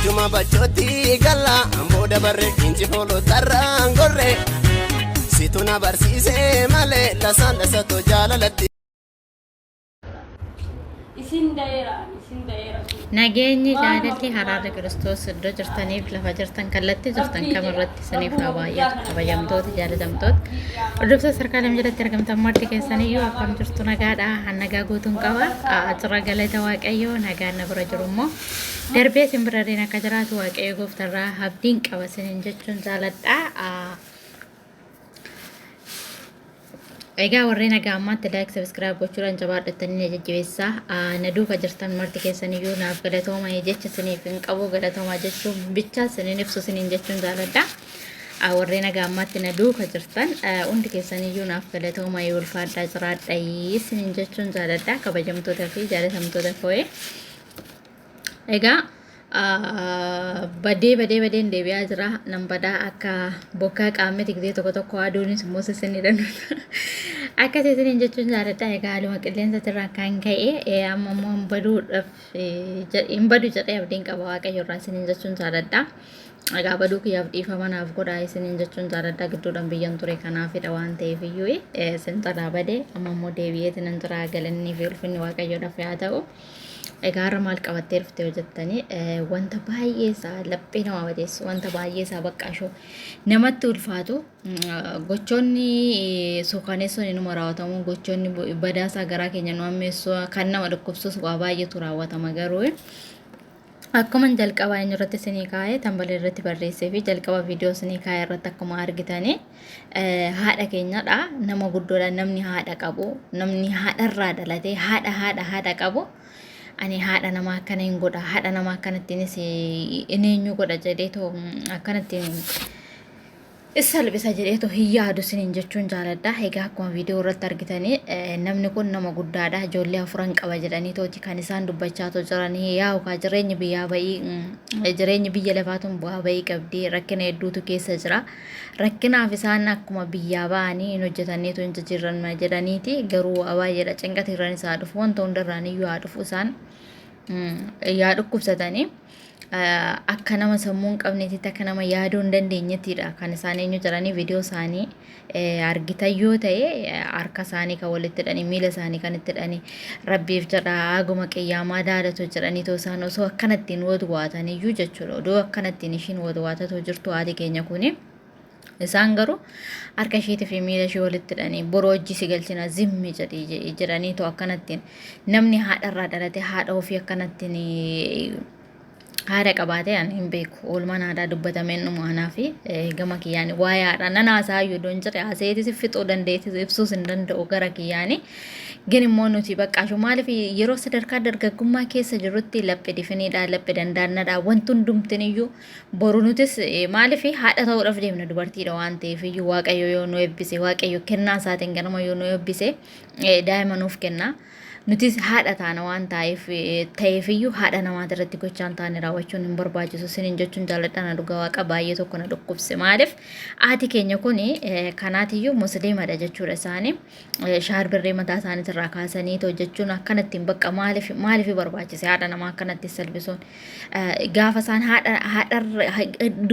Ijuma bachoti gala amboda barre inji folo tarangorre situna barsise male la sala sato jalalati Nageenyi jaalalli haraara Kiristoos iddoo jirtaniif lafa jirtan kallattii jirtan kamirratti isiniif haa baay'atu kabajamtoota jaalatamtoota hordoftoota sarkaalam jalatti argamtan marti keessaniyyuu akkam jirtu nagaadha nagaa guutuun qaba jira galata waaqayyoo nagaan na bira jiru immoo darbee simbirareen akka jiraatu waaqayyo gooftarraa abdiin qaba isiniin jechuun jaaladha. Egaa warreen agaammaatti like subscribe gochuudhaan jabaadhatanii jajjabeessaa naduufa jirtan marti keessaniyyuu naaf galatooma jecha isiniif hin qabu galatooma jechuun bicha isiniin ibsu isiniin jechuun jaaladha. Warreen agaammaatti naduufa jirtan hundi keessaniyyuu naaf galatooma ulfaadhaa jiraadha isiniin jechuun jaaladha kabajamtoota fi jaalatamtoota koo'ee. Egaa badeen deebi'aa jira nan badaa akka bokkaa qaamni tiksee tokko aduunis immoo sissinni dandeessa akka sissinni jechuun jaaladha. Egaa haaluma qilleensa irraa kan ka'e amma immoo hin badu jedhee abdiin qaba waaqayyo irraa isiniin jechuun jaaladha. Egaa baduu kiyyaaf dhiifama naaf godhaa isiniin jechuun jaaladha. Gidduudhaan biyyan ture kanaafidha waan ta'eef iyyuu isin xalaa badee amma immoo deebi'eeti nan jira galannii fi ulfinni waaqayyoodhaaf haa ta'u. Egaa har'a maal qabattee dhuftee hojjettanii wanta baay'ee isaa laphee nama badeessu wanta baay'ee isaa baqqaashoo namatti ulfaatu gochoonni suukaneessuun inuma raawwatamu gochoonni badaasaa garaa keenya nu ammeessu kan nama dhukkubsus waa baay'eetu raawwatama garuu akkuma jalqabaa inni irratti isinii kaa'ee tambalee irratti barreessee fi jalqaba viidiyoo isinii kaa'ee irratti akkuma argitanii haadha keenyadha nama guddoodha namni haadha qabu namni haadharraa dhalatee haadha qabu. Ani haadha nama akkana hin godha haadha nama akkanattiinis eenyu godha jedheetoo akkanattiin salphisa jedheetoo hin yaadu isiniin jechuun jaaladha. Egaa akkuma viidiyoo irratti argitanii namni kun nama guddaadha ijoollee afuran qaba jedhanii tooti kan isaan dubbachaatoo jiranii yaa'u jireenyi biyya lafaatuun bu'aa bahii qabdi rakkina hedduutu keessa jira. Rakkinaaf isaan akkuma biyyaa ba'anii hin hojjetaniitu hin jijjiiran jedhaniiti garuu baay'eedha cinqata irraan isaa dhufu wanta hundarraan iyyuu haa dhufu isaan yaa dhukkubsatanii akka nama sammuu hin qabneetitti akka nama yaaduu hin dandeenyettidha kan isaan eenyu jedhanii viidiyoo isaanii argitan yoo ta'e harka isaanii kan walitti hidhanii miila isaanii kan itti hidhanii rabbiif jedha aguma qiyyamaa daadatu jedhanii too isaan osoo akkanattiin wodwaataniyyuu jechuudha odoo akkanattiin ishiin wodwaatatu jirtu haati keenya kuni. Isaan garuu harka isheetii fi miila ishee walitti hidhanii boroo hojii si galchina zimmi jedhanii too akkanattiin namni haadharraa dhalate haadha ofii akkanattiin haadha qabaatee ani hin beeku oolmaan aadaa dubbatameen dhumaanaa fi gama kiyyaanii waa'ee haadha nan haasaayyuu doon jedhe haasayeetis fixuu dandeettis ibsuus hin danda'u gara kiyyaanii gin immoo nuti baqqaashu maaliif yeroo sadarkaa dargaggummaa keessa jirrutti laphee difiniidha laphee dandaannadha wanti hundumtin iyyuu boru nutis maaliif haadha ta'uudhaaf deemna dubartiidha waan ta'eef iyyuu waaqayyo yoo nu eebbise waaqayyo kennaa isaatiin ganama yoo nu eebbise daa'ima nuuf kenna. Nutis haadha taana waan ta'eef iyyuu haadha namaati irratti gochaan taane raawwachuun hin barbaachisu isiniin jechuun jaaladha na dhugaa waaqa baay'ee tokko na dhukkubse maaliif haati keenya kun kanaatiyyuu musliimadha jechuudha isaanii shaarbirree mataa isaaniitti irraa kaasanii hojjechuun akkanattiin bakka maaliif barbaachise haadha namaa akkanatti salphisuun gaafa isaan haadha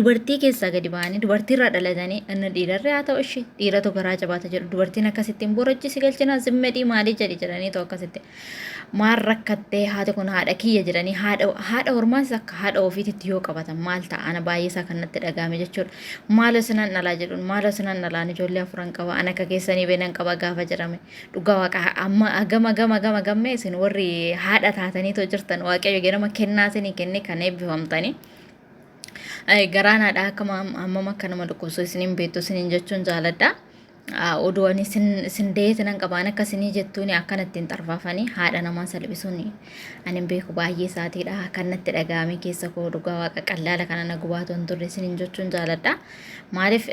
dubartii keessaa gadi ba'anii dubartiirra dhalatanii inni dhiirarree haa ta'u ishee dhiiratu garaa jabaata jedhu dubartiin akkasittiin borojjisi galchina zimmedhii maalii jedhanii ta'u akkasitti maal rakkattee haati kun haadha kiyya jedhanii haadha ormaas akka haadha ofiititti yoo qabatan maal ta'a ana baay'ee isaa kanatti dhagahame jechuudha. Maaloo sinan dhalaa jedhuun maaloo sinan dhalaan ijoollee afuran qaba ana akka keessanii beenan qaba gaafa jedhame dhugaa waaqa amma gama gammee isin warri haadha taataniitoo jirtan waaqayyo ganama kennaa isinii kenne kan eebbifamtanii. Garaan haadha akkama amma akka nama dhukkubsu isiniin beektu isiniin jechuun jaaladha. Oduun isin deetan qabaan akkasii jettuun akkanattiin tarfaafanii haadha namaa salphisuun ani beeku baay'ee isaatiidha kanatti dhagahame keessa koo dhugaa waaqa qallaala kana na gubaatu hin turre isiniin jechuun jaaladha. Maaliif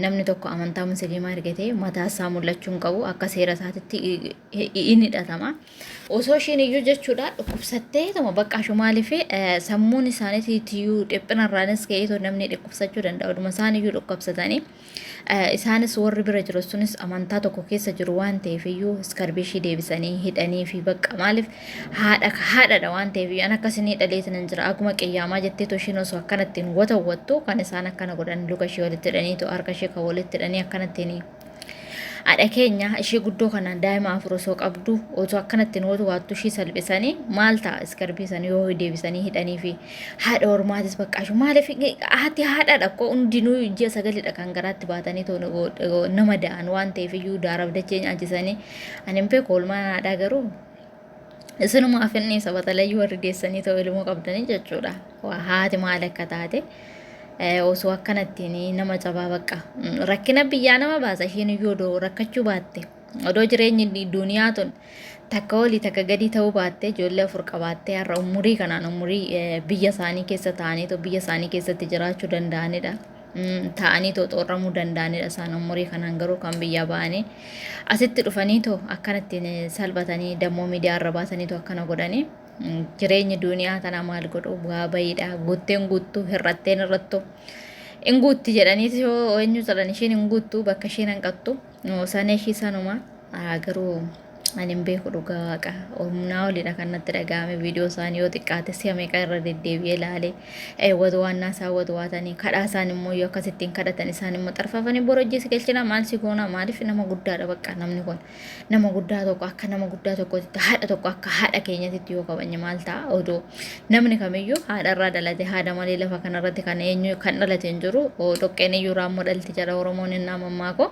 namni tokko amantaa musliimaa argatee mataa isaa mul'achuu hin qabu akka seera isaatitti inni hidhatama. Osoo ishiin iyyuu jechuudha dhukkubsattee tuma baqqaashu maaliif sammuun isaaniitiyyuu dhiphinarraanis ka'ee namni dhukkubsachuu danda'a oduma isaan iyyuu dhukkubsatanii isaanis warra warri bira jiru sunis amantaa tokko keessa jiru waan ta'eef iyyuu iskarbii ishii deebisanii hidhanii fi bakka maaliif haadha waan ta'eef iyyuu an akkasini dhaleetiin hin jira akkuma qiyyamaa jettee toshiin osoo akkanattiin watawwattu kan isaan akkana godhan luka ishee walitti hidhaniitu harka ishee kan walitti hidhanii akkanattiin haadha keenya ishee guddoo kanaan daa'ima afur osoo qabdu osoo akkanattiin waattu ishii salphisanii maal ta'a iskarbii isaanii yoo deebisanii hidhanii fi haadha ormaatis baqqaashu maaliif haadha koo hundinuu ji'a sagalidha kan garaatti baatanii nama da'an waan ta'eef iyyuu daaraaf dachee nyaachisanii ani hin beeku oolmaan haadhaa garuu isinumaa finni sabatalayyuu warri deessanii ta'u ilmoo qabdanii jechuudha haati maal akka taate osoo akkanattiin nama cabaa bakka rakkina biyyaa nama baasa isheen iyyuu rakkachuu baatte odoo jireenyi duniyaa tun takka olii takka gadi ta'uu baatte ijoollee afur qabaattee har'a umurii kanaan umurii biyya isaanii keessa ta'anii biyya isaanii keessatti jiraachuu danda'anidha. Ta'anii xooramuu danda'anidha isaan umurii kanaan garuu kan biyya ba'anii asitti dhufanii akkanattiin salphatanii dammoo miidiyaa irra baasanii akkana godhanii jireenyi duniyaa tana maal godhu bu'aa bayiidha guutteen guuttuu hirratteen irrattu hin guutti jedhaniiti yoo eenyu jedhan isheen hin guuttu bakka isheen hanqattu sana ishii sanuma garuu ani hin beeku dhugaa waaqa humnaa olidha kan natti dhaga'ame viidiyoo isaanii yoo xiqqaate si'a meeqa irra deddeebi'ee ilaalee watu waannaa isaa watu waatanii kadhaa isaan immoo yoo akkasittiin kadhatan isaan immoo xarfafanii borojjii si galchina maal si goona maaliif nama guddaadha bakka namni kun nama guddaa tokko akka nama guddaa tokkotti haadha tokko akka haadha keenyatti yoo qabanye maal ta'a odoo namni kamiyyuu haadha irraa dhalate haadha malee lafa kanarratti kan eenyu kan dhalate hin jiru dhoqqeen iyyuu raammoo dhalti jedha oromoon innaa mammaakoo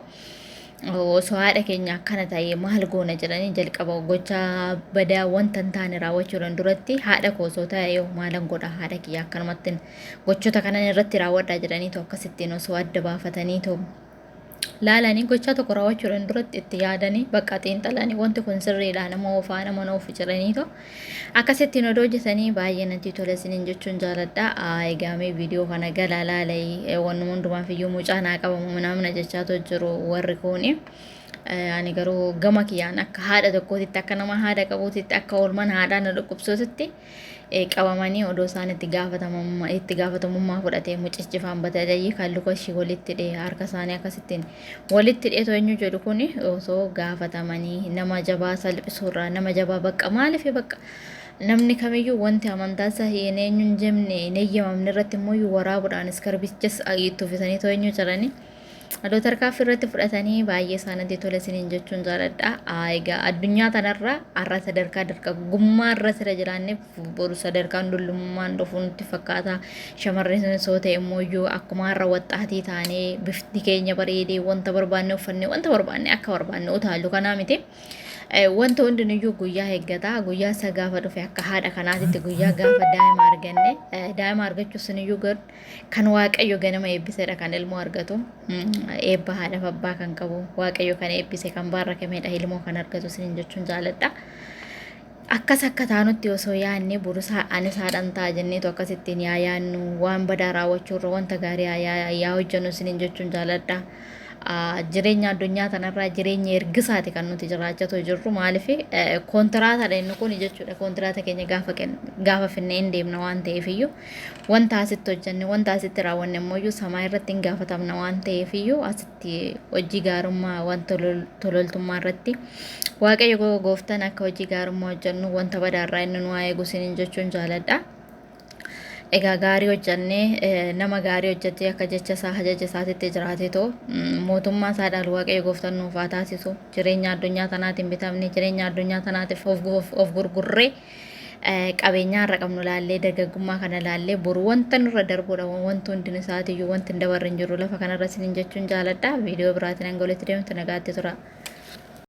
osoo haadha keenya akkana ta'ee maal goona jedhanii jalqaba gochaa badaa wanta hin taane raawwachuudhaan duratti haadha koo osoo ta'e maalan godha haadha kiyya akkanumatti gochoota kanan irratti raawwadhaa jedhanii akkasittiin osoo adda baafatanii laalanii gochaa tokko raawwachuudhaan duratti itti yaadanii bakka xiinxalanii wanti kun sirriidha nama oofaa nama noofu jedhanii akkasittiin odoo hojjetanii baay'ee natti tole isiniin jechuun jaaladha. Eegamee viidiyoo kana gala laalai wanni hundumaaf iyyuu mucaa naa qabamu namna jechaatu jiru warri kuuni. Ani garuu gama kiyyaan akka haadha tokkootitti akka nama haadha qabuutitti akka oolman haadhaa na dhukkubsuutitti qabamanii odoo isaan itti gaafatamummaa fudhatee mucichifaan batalayyii kan luka ishii walitti hidhee harka isaanii akkasittiin walitti hidhee eenyu jedhu kun osoo gaafatamanii nama jabaa salphisuurraa nama jabaa bakka maaliif bakka namni kamiyyuu wanti amantaasa hin eenyu hin jemne hin eeyyamamne irratti immoo waraabuudhaan iskarbichas itti uffisanii eenyu jedhanii adoo tarkaanfii irratti fudhatanii baay'ee isaanitti tole isiniin jechuun jaaladha. Egaa addunyaa tanarra har'a sadarkaa dargaggummaa irra sira jiraanneef boru sadarkaan dullummaan dhufu nutti fakkaata. Shamarreen soo ta'e immoo akkuma har'a waxxaatii taanee bifti keenya bareedee wanta barbaanne uffannee wanta barbaanne akka barbaanne utaallu kanaa miti. Wanta hundinuyyuu guyyaa eeggata guyyaa isa gaafa dhufe akka haadha kanaatitti guyyaa gaafa daa'ima arganne daa'ima argachuuf suniyyuu kan waaqayyo ganama eebbisedha kan ilmoo argatu eebba haadhaaf abbaa kan qabu waaqayyo kan eebbise kan baarrakamedha ilmoo kan argatu sinin jechuun jaaladha. Akkas akka taanutti osoo yaanne burusaa anis haadhan ta'a jenneetu akkasittiin yaannu waan badaa raawwachuurra wanta gaarii yaa hojjennu sinin jechuun jaaladha. Jireenya addunyaa tanarraa jireenya ergisaati kan nuti jiraachaa jirru maaliif kontiraataadha inni kun jechuudha. Kontiraata keenya gaafa finnee hin deemna waan ta'eef iyyuu wanta asitti hojjenne wanta asitti raawwanne immoo samaa irratti hin gaafatamna waan ta'eef iyyuu asitti hojii gaarummaa wanta tololtummaa irratti waaqayyo gooftaan akka hojii gaarummaa hojjennu wanta badaarraa inni nu haa eegu sinin jechuun jaaladha. Egaa gaarii hojjannee nama gaarii hojjetee akka jecha isaa hajaja isaatitti jiraate mootummaa isaa dhaalu waaqayyo gooftaan nuuf haa taasisu. Jireenya addunyaa tanaatiin bitamne jireenya addunyaa tanaatiif of gurgurree qabeenyaa irra qabnu laallee dargaggummaa kana laallee boru wanta nurra darbuudha wanti hundin isaatiyyuu wanti hin dabarre hin jiru lafa kanarra sinin jechuun jaaladha. Viidiyoo biraatiin hanga walitti deemtu nagaatti tura.